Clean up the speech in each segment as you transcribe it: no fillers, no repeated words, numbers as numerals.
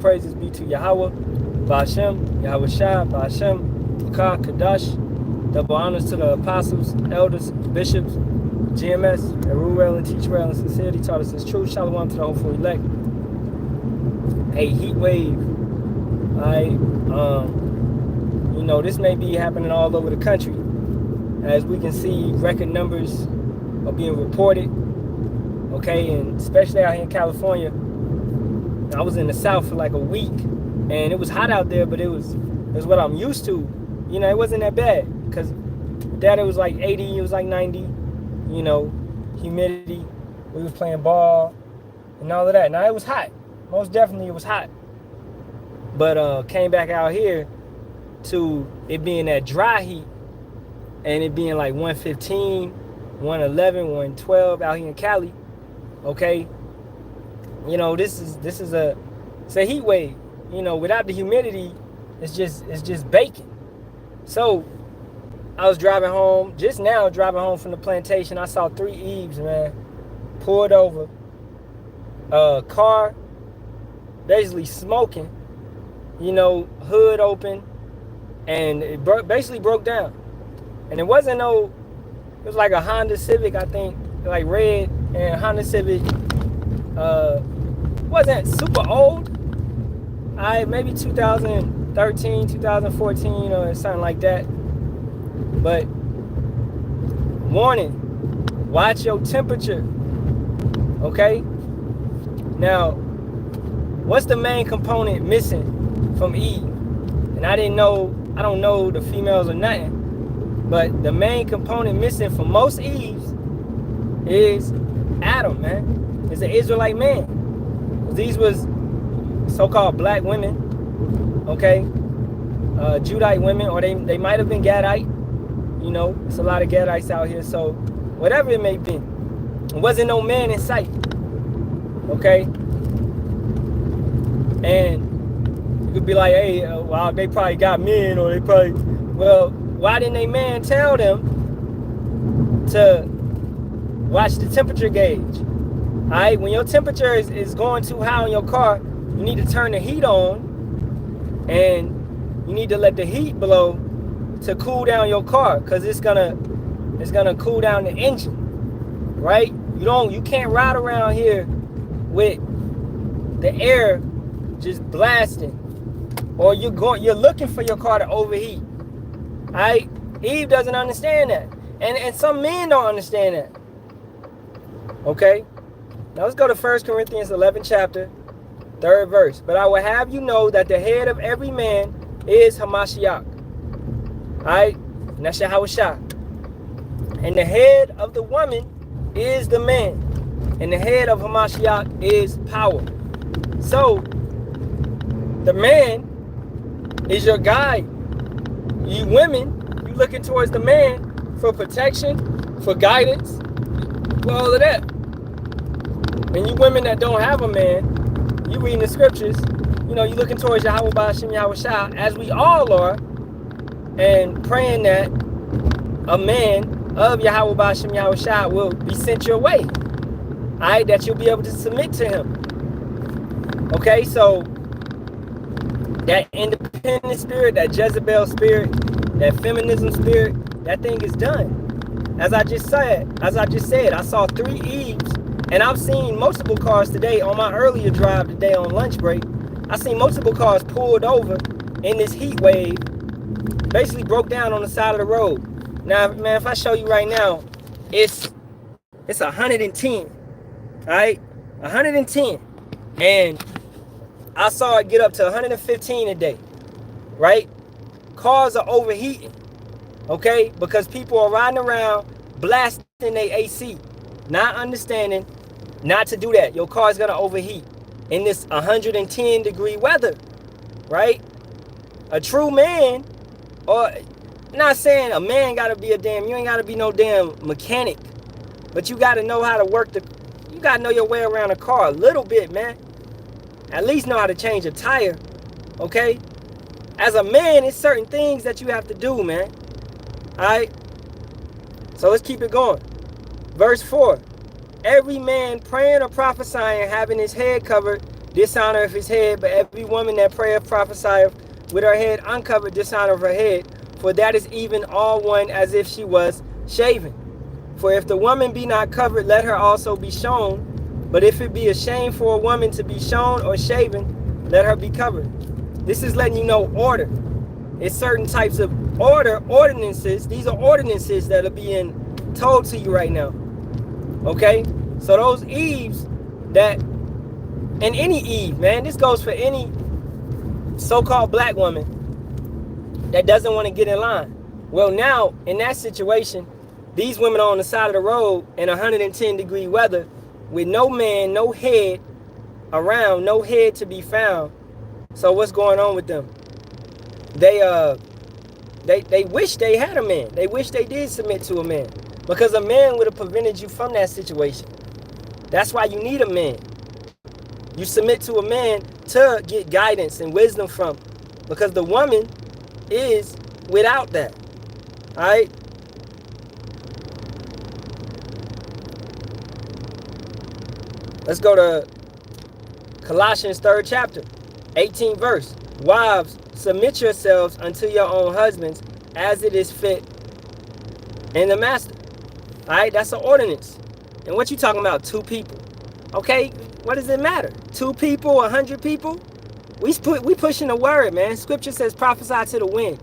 praises be to Yahweh, Ba'ashem, Yahweh Shah, Ba'ashem, Tukah, Kadash. Double honors to the apostles, elders, bishops, GMS, that rule well and teach well in sincerity, taught us his truth. Shalom to the hopeful elect. A heat wave. Alright. You know, this may be happening all over the country. As we can see, record numbers are being reported. Okay, and especially out here in California. I was in the South for like a week, and it was hot out there, but it was what I'm used to. You know, it wasn't that bad, because that it was like 80, it was like 90, you know, humidity. We was playing ball and all of that. Now, it was hot. Most definitely it was hot. But came back out here to it being that dry heat, and it being like 115, 111, 112 out here in Cali. Okay, you know, it's a heat wave. You know, without the humidity, it's just baking. So I was driving home from the plantation. I saw 3 Eves, man, pulled over, car basically smoking, you know, hood open, and it basically broke down. And it was like a Honda Civic, I think, like red, and Honda Civic wasn't super old. Maybe 2013, 2014, or something like that. But warning, watch your temperature. Okay? Now, what's the main component missing from Eve? And I don't know the females or nothing, but the main component missing from most Eves is Adam, man. It's an Israelite man. These was so-called black women, okay? Judite women, or they might have been Gadite. You know, it's a lot of Gadites out here, so whatever it may be. There wasn't no man in sight, okay? And you could be like, hey, well, they probably got men, or they probably... Well, why didn't they man tell them to watch the temperature gauge? All right, when your temperature is going too high on your car, you need to turn the heat on, and you need to let the heat blow to cool down your car, because it's gonna cool down the engine, right? You can't ride around here with the air just blasting, or you're looking for your car to overheat. All right, Eve doesn't understand that, and some men don't understand that. Okay. Now let's go to 1 Corinthians 11 chapter, 3rd verse. But I will have you know that the head of every man is Hamashiach. Alright? And that's Yahweh Shah. And the head of the woman is the man. And the head of Hamashiach is power. So, the man is your guide. You women, you looking towards the man for protection, for guidance, for all of that. And you women that don't have a man, you reading the scriptures, you know, you looking towards Yahweh Ba'ashem Yahweh Shah, as we all are, and praying that a man of Yahweh Ba'ashem Yahweh Shah will be sent your way. Alright, that you'll be able to submit to him. Okay, so that independent spirit, that Jezebel spirit, that feminism spirit, that thing is done. As I just said, I saw 3 Eves. And I've seen multiple cars today on my earlier drive today on lunch break. I seen multiple cars pulled over in this heat wave, basically broke down on the side of the road. Now, man, if I show you right now, it's 110, all right? 110. And I saw it get up to 115 a day, right? Cars are overheating, okay? Because people are riding around blasting their AC, not understanding not to do that. Your car is going to overheat in this 110 degree weather, right? A true man, or not saying a man got to be you ain't got to be no damn mechanic, but you got to know how to you got to know your way around a car a little bit, man. At least know how to change a tire, okay? As a man, it's certain things that you have to do, man. All right? So let's keep it going. Verse 4. Every man praying or prophesying, having his head covered, dishonoreth his head, but every woman that prayeth prophesieth with her head uncovered dishonoreth her head, for that is even all one as if she was shaven. For if the woman be not covered, let her also be shown. But if it be a shame for a woman to be shown or shaven, let her be covered. This is letting you know order. It's certain types of ordinances. These are ordinances that are being told to you right now. Okay? So those Eves that, and any Eve, man, this goes for any so-called black woman that doesn't want to get in line. Well, now, in that situation, these women are on the side of the road in 110-degree weather with no man, no head around, no head to be found. So what's going on with them? They wish they had a man. They wish they did submit to a man, because a man would have prevented you from that situation. That's why you need a man. You submit to a man to get guidance and wisdom from, because the woman is without that. All right? Let's go to Colossians 3rd chapter, 18th verse. Wives, submit yourselves unto your own husbands as it is fit in the master. All right, that's an ordinance. And what you talking about? 2 people. Okay, what does it matter? 2 people, 100 people? We pushing the word, man. Scripture says prophesy to the wind.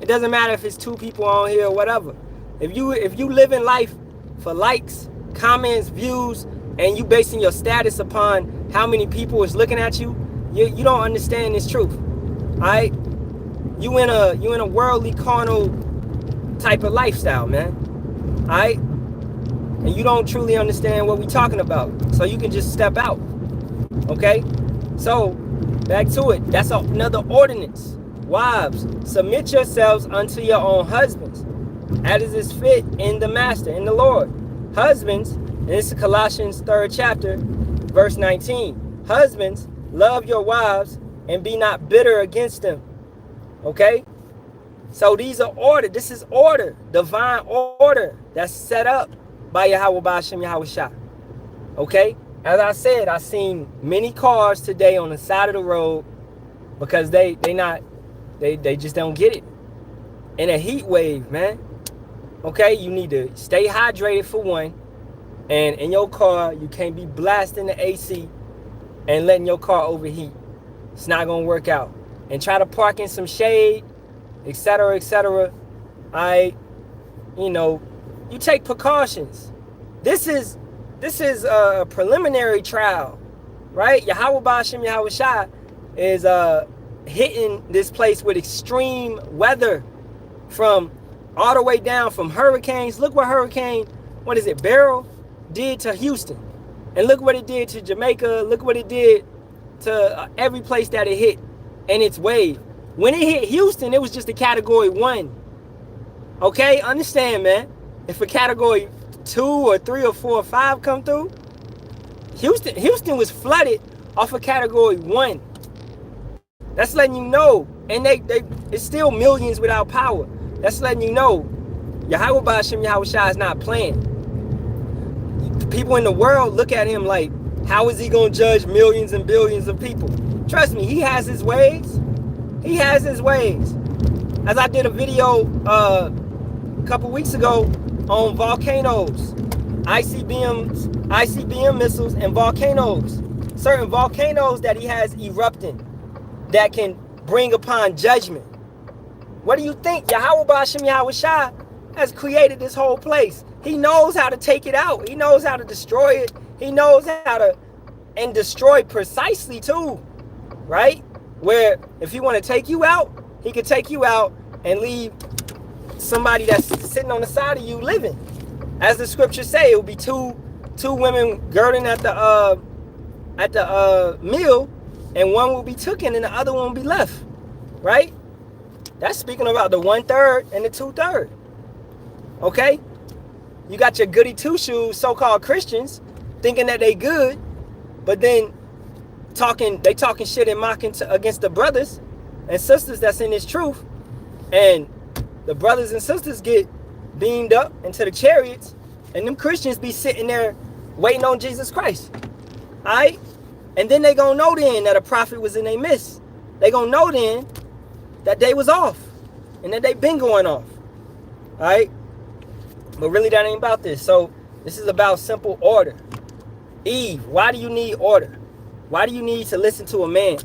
It doesn't matter if it's 2 people on here or whatever. If you live in life for likes, comments, views, and you basing your status upon how many people is looking at you, you don't understand this truth. All right? You in a worldly, carnal type of lifestyle, man. All right? And you don't truly understand what we're talking about. So you can just step out. Okay? So, back to it. That's another ordinance. Wives, submit yourselves unto your own husbands, as is fit in the master, in the Lord. Husbands, and this is Colossians 3rd chapter, verse 19. Husbands, love your wives and be not bitter against them. Okay? So these are order. This is order. Divine order that's set up by Yahweh Ba'ashem Yahweh Shah. Okay? As I said, I seen many cars today on the side of the road because they just don't get it. In a heat wave, man. Okay? You need to stay hydrated for one. And in your car, you can't be blasting the AC and letting your car overheat. It's not going to work out. And try to park in some shade, etc., etc. You take precautions. This is a preliminary trial, right? Yahweh Ba'ashem Yahweh Shah is hitting this place with extreme weather, from all the way down from hurricanes. Look what Beryl did to Houston, and look what it did to Jamaica. Look what it did to every place that it hit in its wave. When it hit Houston, it was just a category 1. Okay, understand, man. If a category 2 or 3 or 4 or 5 come through, Houston was flooded off of category 1. That's letting you know. And it's still millions without power. That's letting you know Yahweh Ba'ashem Yahweh Shah is not playing. People in the world look at him like, how is he going to judge millions and billions of people? Trust me, he has his ways. He has his ways. As I did a video a couple weeks ago on volcanoes, ICBM missiles, and volcanoes. Certain volcanoes that he has erupting that can bring upon judgment. What do you think? Yahweh Ba'ashem Yahweh Shah has created this whole place. He knows how to take it out. He knows how to destroy it. He knows how to, and destroy precisely too, right? Where if he want to take you out, he could take you out and leave somebody that's sitting on the side of you living. As the scriptures say, it will be two women girding at the meal, and one will be taken and the other one will be left, right? That's speaking about the 1/3 and the 2/3. Okay? You got your goody two-shoes so-called Christians thinking that they good, but then they talking shit and mocking against the brothers and sisters that's in this truth, and the brothers and sisters get beamed up into the chariots, and them Christians be sitting there waiting on Jesus Christ. Alright? And then they gonna know then that a prophet was in their midst. They gonna know then that they was off and that they been going off. All right? But really that ain't about this. So this is about simple order. Eve, why do you need order? Why do you need to listen to a man?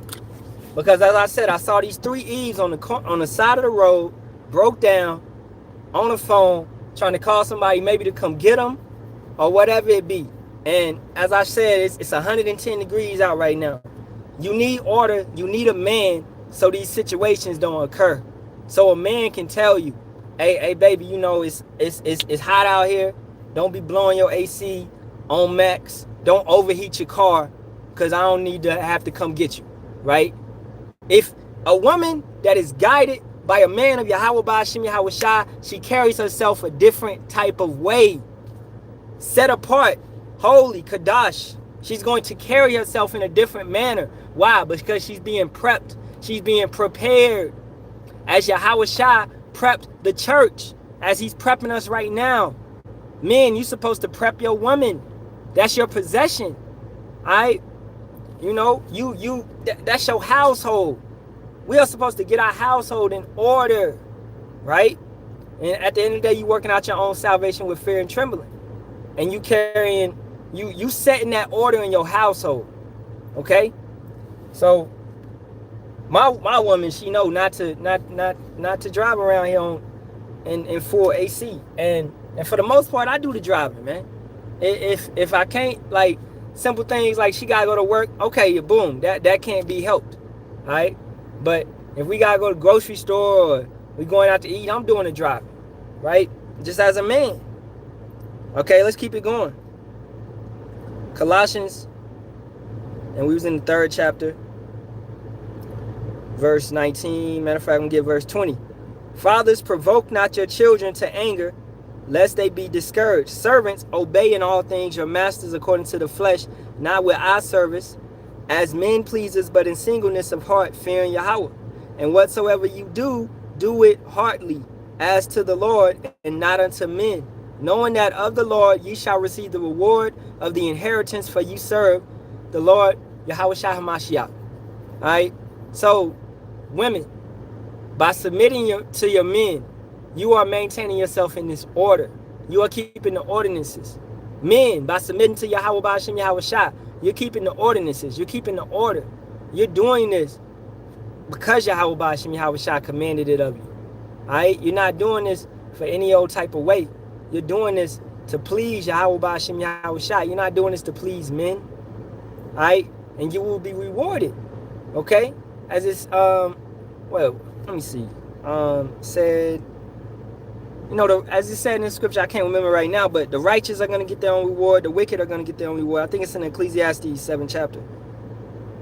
Because as I said, I saw these 3 Eves on the side of the road, broke down, on the phone, trying to call somebody maybe to come get them or whatever it be. And as I said, it's 110 degrees out right now. You need order. You need a man so these situations don't occur. So a man can tell you, hey baby, you know it's hot out here. Don't be blowing your AC on max. Don't overheat your car because I don't need to have to come get you, right? If a woman that is guided by a man of Yahweh Ba'ashim Yahweh Shai, she carries herself a different type of way. Set apart, holy, Kadash. She's going to carry herself in a different manner. Why? Because she's being prepped. She's being prepared. As Yahweh Shai prepped the church, as he's prepping us right now. Men, you're supposed to prep your woman. That's your possession. Alright? You know, that's your household. We are supposed to get our household in order. Right? And at the end of the day, you working out your own salvation with fear and trembling. And you carrying, you setting that order in your household. Okay? So my woman, she know not to drive around here in full AC. And for the most part, I do the driving, man. If I can't, like, simple things like she gotta go to work, okay, boom, that can't be helped. Alright? But if we gotta go to the grocery store or we going out to eat, I'm doing the driving. Right? Just as a man. Okay, let's keep it going. Colossians, and we was in the 3rd chapter, verse 19. Matter of fact, I'm gonna get verse 20. Fathers, provoke not your children to anger, lest they be discouraged. Servants, obey in all things your masters according to the flesh, not with eye service, as men pleasers, but in singleness of heart, fearing Yahweh. And whatsoever you do, do it heartily, as to the Lord, and not unto men, knowing that of the Lord ye shall receive the reward of the inheritance, for you serve the Lord Yahweh Shai HaMashiach. Alright? So, women, by submitting to your men, you are maintaining yourself in this order. You are keeping the ordinances. Men, by submitting to Yahweh Ba'ashim Yahweh Shai, you're keeping the ordinances. You're keeping the order. You're doing this because Yahweh Ba'ashim Yahweh Shai commanded it of you. Alright? You're not doing this for any old type of way. You're doing this to please Yahweh Ba'ashim Yahweh Shai. You're not doing this to please men. Alright? And you will be rewarded. Okay? As it's, well, let me see. Said, you know, as it said in the scripture, I can't remember right now, but the righteous are going to get their own reward. The wicked are going to get their own reward. I think it's in Ecclesiastes 7th chapter.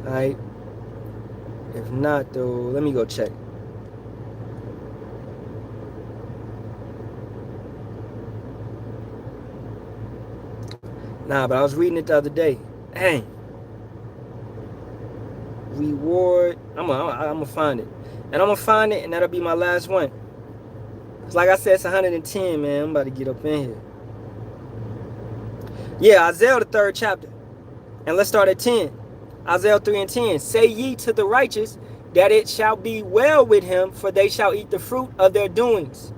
All right. If not, though, let me go check. Nah, but I was reading it the other day. Dang. Reward. I'm gonna find it. And I'm going to find it, and that'll be my last one. It's like I said, it's 110, man. I'm about to get up in here. Yeah, Isaiah the 3rd chapter. And let's start at 10. Isaiah 3 and 10. Say ye to the righteous that it shall be well with him, for they shall eat the fruit of their doings.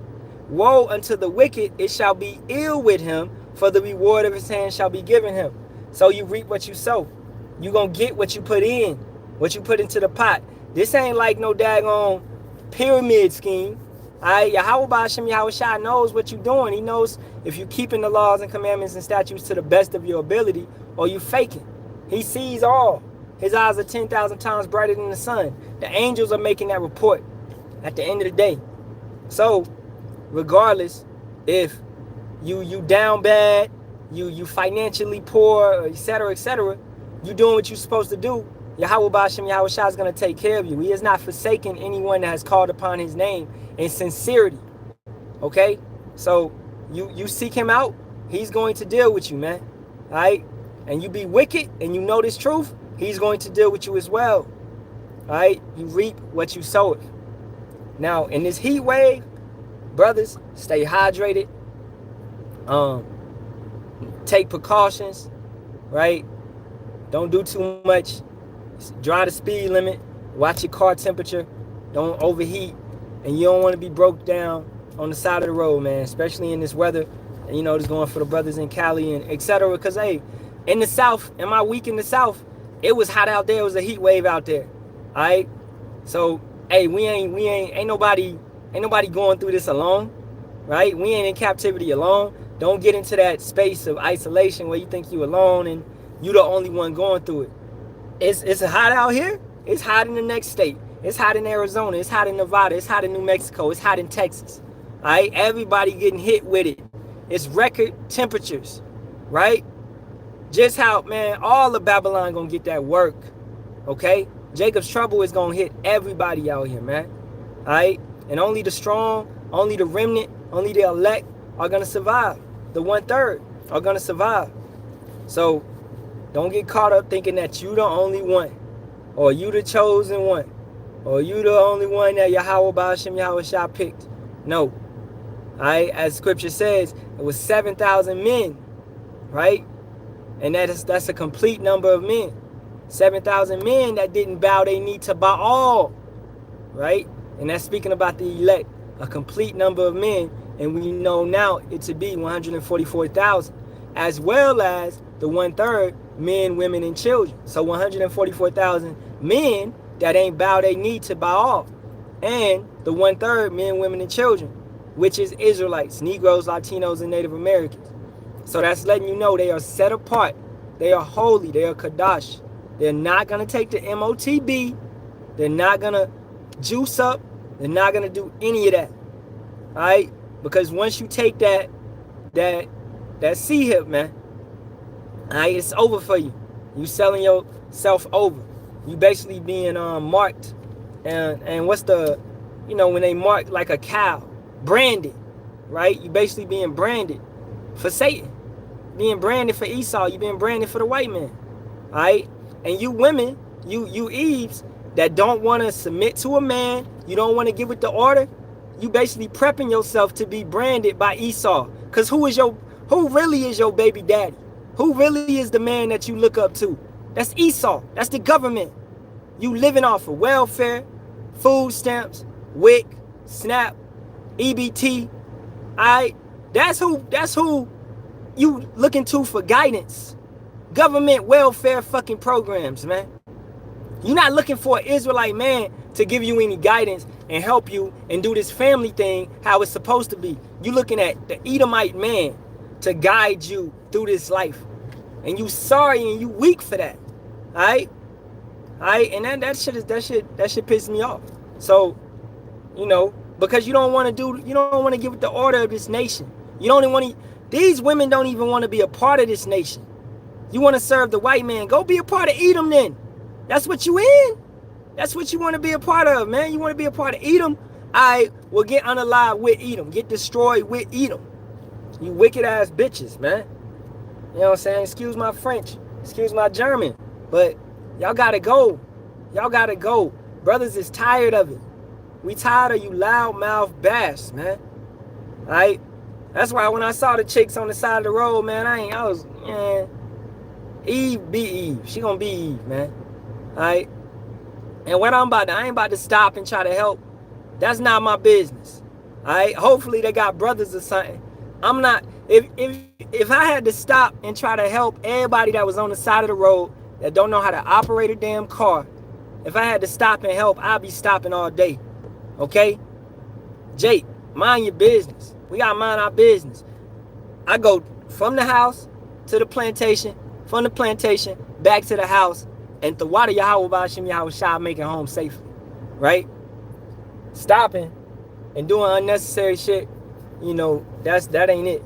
Woe unto the wicked, it shall be ill with him, for the reward of his hand shall be given him. So you reap what you sow. You're going to get what you put in, what you put into the pot. This ain't like no daggone pyramid scheme. Yahweh Ba'ashim Yahweh Shai knows what you're doing. He knows if you're keeping the laws and commandments and statutes to the best of your ability or you faking. He sees all. His eyes are 10,000 times brighter than the sun. The angels are making that report at the end of the day. So, regardless if you down bad, you financially poor, etc., you doing what you're supposed to do, Yahweh Ba'ashim Yahweh Shai is going to take care of you. He has not forsaken anyone that has called upon his name in sincerity. Okay? So, you seek him out, he's going to deal with you, man. Alright? And you be wicked and you know this truth, he's going to deal with you as well. Alright? You reap what you sow. Now, in this heat wave, brothers, stay hydrated. Take precautions, right? Don't do too much. Drive the speed limit. Watch your car temperature. Don't overheat. And you don't want to be broke down on the side of the road, man, especially in this weather. And you know, just going for the brothers in Cali and etc. Because hey, in the South, in my week in the South, it was hot out there. It was a heat wave out there. All right. So hey, ain't nobody going through this alone, right? We ain't in captivity alone. Don't get into that space of isolation where you think you alone and you the only one going through it. It's hot out here. It's hot in the next state. It's hot in Arizona. It's hot in Nevada. It's hot in New Mexico. It's hot in Texas. All right, everybody getting hit with it. It's record temperatures, right? Just how, man, all of Babylon gonna get that work, okay? Jacob's trouble is gonna hit everybody out here, man. All right, and only the strong, only the remnant, only the elect are gonna survive. The 1/3 are gonna survive. So don't get caught up thinking that you the only one, or you the chosen one, or you the only one that Yahweh Ba'ashem Yahweh Shah picked. No. Alright, as scripture says, it was 7,000 men, right? And that's a complete number of men. 7,000 men that didn't bow their knee to Baal, right? And that's speaking about the elect, a complete number of men. And we know now it to be 144,000, as well as the 1/3 men, women, and children. So 144,000 men that ain't bow their knee to Baal, and the 1/3 men, women, and children, which is Israelites, Negroes, Latinos, and Native Americans. So that's letting you know they are set apart. They are holy. They are Kadash. They're not going to take the MOTB. They're not going to juice up. They're not going to do any of that. All right? Because once you take that C-hip, man, all right, it's over for you. You selling yourself over. You basically being marked. And what's the, you know, when they mark like a cow, branded, right? You basically being branded for Satan, being branded for Esau. You being branded for the white man, all right? And you women, you Eves that don't want to submit to a man, you don't want to give it the order. You basically prepping yourself to be branded by Esau. Cause who really is your baby daddy? Who really is the man that you look up to? That's Esau. That's the government. You living off of welfare, food stamps, WIC, SNAP, EBT. Alright? That's who you looking to for guidance. Government welfare fucking programs, man. You're not looking for an Israelite man to give you any guidance and help you and do this family thing how it's supposed to be. You looking at the Edomite man to guide you through this life. And you sorry and you weak for that. Alright? Alright? And that shit pisses me off. So, you know, because you don't want to give it the order of this nation. These women don't even want to be a part of this nation. You want to serve the white man, go be a part of Edom then. That's what you in. That's what you want to be a part of, man. You want to be a part of Edom? I will get unalive with Edom. Get destroyed with Edom. You wicked ass bitches, man. You know what I'm saying? Excuse my French. Excuse my German. But y'all gotta go. Y'all gotta go. Brothers is tired of it. We tired of you loudmouth bass, man. Alright? That's why when I saw the chicks on the side of the road, man, Eve be Eve. She gonna be Eve, man. Alright? And what I ain't about to stop and try to help. That's not my business. Alright? Hopefully they got brothers or something. I'm not, if I had to stop and try to help everybody that was on the side of the road that don't know how to operate a damn car, if I had to stop and help, I'd be stopping all day. Okay? Jake, mind your business. We gotta mind our business. I go from the house to the plantation, from the plantation back to the house, and the water Yahweh Ba'ashem Yahweh Shah making home safely. Right? Stopping and doing unnecessary shit, you know, that ain't it.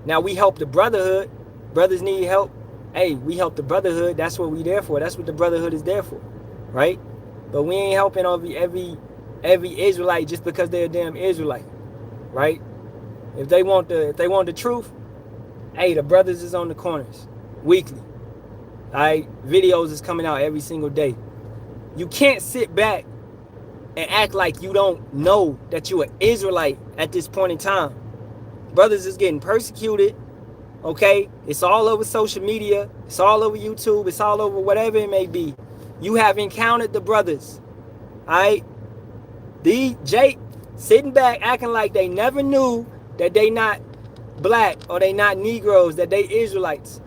Now we help the brotherhood. Brothers need help. Hey, we help the brotherhood. That's what we there for. That's what the brotherhood is there for. Right? But we ain't helping every Israelite just because they're a damn Israelite. Right? If they want the truth, hey, the brothers is on the corners weekly. Alright? Videos is coming out every single day. You can't sit back and act like you don't know that you're an Israelite at this point in time. Brothers is getting persecuted. Okay? It's all over social media. It's all over YouTube. It's all over whatever it may be. You have encountered the brothers. All right? Jake sitting back acting like they never knew that they not black or they not Negroes, that they Israelites.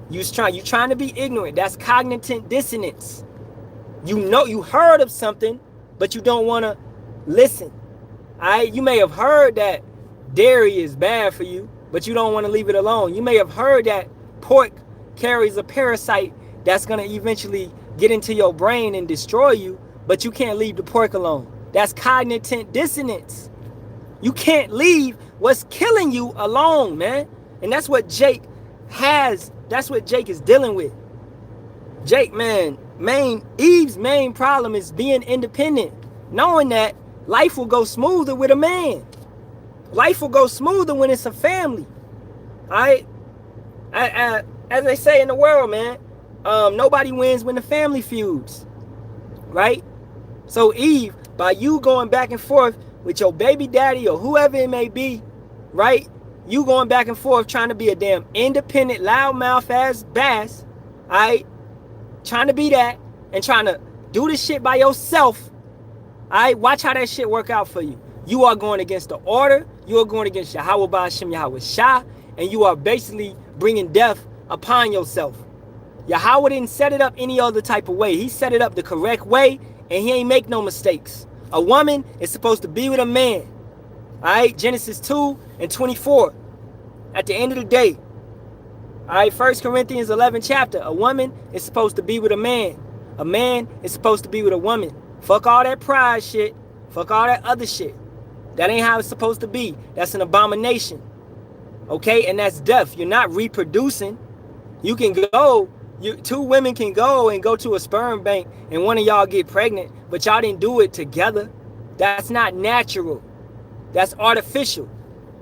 You trying to be ignorant. That's cognitive dissonance. You know, you heard of something, but you don't want to listen. All right? You may have heard that dairy is bad for you, but you don't want to leave it alone. You may have heard that pork carries a parasite that's going to eventually get into your brain and destroy you, but you can't leave the pork alone. That's cognitive dissonance. You can't leave what's killing you alone, man. And that's what Jake has. That's what Jake is dealing with. Jake, man, Eve's main problem is being independent, knowing that life will go smoother with a man. Life will go smoother when it's a family. All right? As they say in the world, man, nobody wins when the family feuds. Right? So Eve, by you going back and forth with your baby daddy or whoever it may be, right? You going back and forth trying to be a damn independent, loudmouth ass bass, all right? Trying to be that and trying to do this shit by yourself, all right? Watch how that shit work out for you. You are going against the order. You are going against Yahweh Ba'ashem Yahweh Shah, and you are basically bringing death upon yourself. Yahweh didn't set it up any other type of way. He set it up the correct way, and he ain't make no mistakes. A woman is supposed to be with a man. All right, Genesis 2:24. At the end of the day, all right, 1 Corinthians 11 chapter. A woman is supposed to be with a man. A man is supposed to be with a woman. Fuck all that pride shit. Fuck all that other shit. That ain't how it's supposed to be. That's an abomination. Okay, and that's death. You're not reproducing. You can go. Two women can go to a sperm bank and one of y'all get pregnant, but y'all didn't do it together. That's not natural. That's artificial.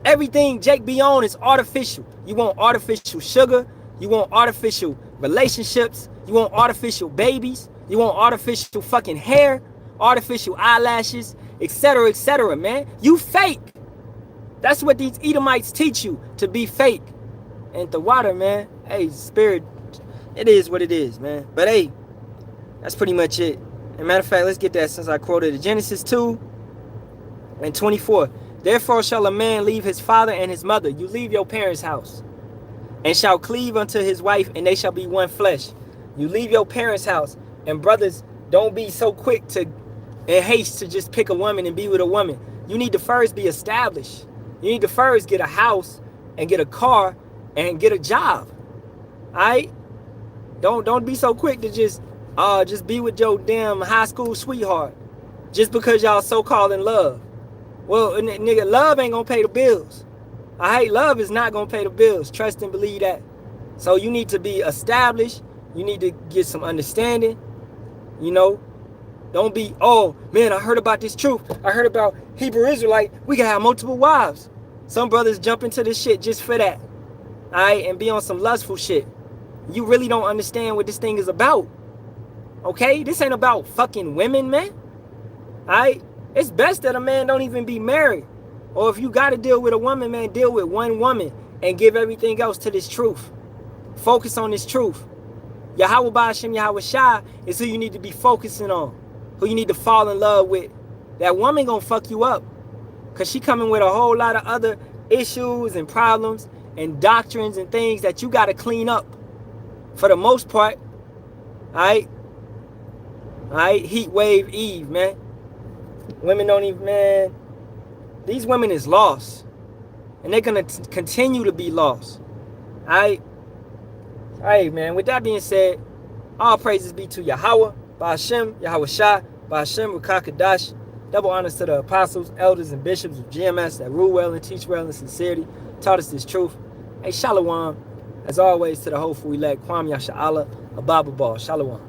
Everything Jake be on is artificial. You want artificial sugar. You want artificial relationships. You want artificial babies. You want artificial fucking hair, artificial eyelashes, etc., man. You fake. That's what these Edomites teach you, to be fake. And the water, man, hey, spirit, it is what it is, man. But hey, that's pretty much it. As a matter of fact, let's get that since I quoted it. Genesis 2:24. Therefore shall a man leave his father and his mother. You leave your parents' house. And shall cleave unto his wife, and they shall be one flesh. You leave your parents' house. And brothers, don't be so quick to, in haste, to just pick a woman and be with a woman. You need to first be established. You need to first get a house and get a car and get a job. Alright? Don't be so quick to just be with your damn high school sweetheart just because y'all so-called in love. Well, nigga, love ain't gonna pay the bills. Alright? Love is not gonna pay the bills. Trust and believe that. So you need to be established. You need to get some understanding. You know? Don't be, oh, man, I heard about this truth. I heard about Hebrew Israelite. We can have multiple wives. Some brothers jump into this shit just for that. All right? And be on some lustful shit. You really don't understand what this thing is about. Okay? This ain't about fucking women, man. All right? It's best that a man don't even be married. Or if you got to deal with a woman, man, deal with one woman and give everything else to this truth. Focus on this truth. Yahweh Ba'ashem Yahweh Shah is who you need to be focusing on. Who you need to fall in love with. That woman gonna fuck you up. Because she coming with a whole lot of other issues and problems and doctrines and things that you got to clean up. For the most part. Alright? Alright? Heatwave Eve, man. Women don't even, man. These women is lost. And they're going to continue to be lost. Alright? Alright, man. With that being said, all praises be to Yahweh, Ba'ashem, Yahweh Shah, Ba'ashem, Rukakadash. Double honors to the apostles, elders, and bishops of GMS that rule well and teach well in sincerity, taught us this truth. Hey, Shalom. As always, to the hopeful elect, Kwam Yasha'Allah, Ababa Ball. Shalom.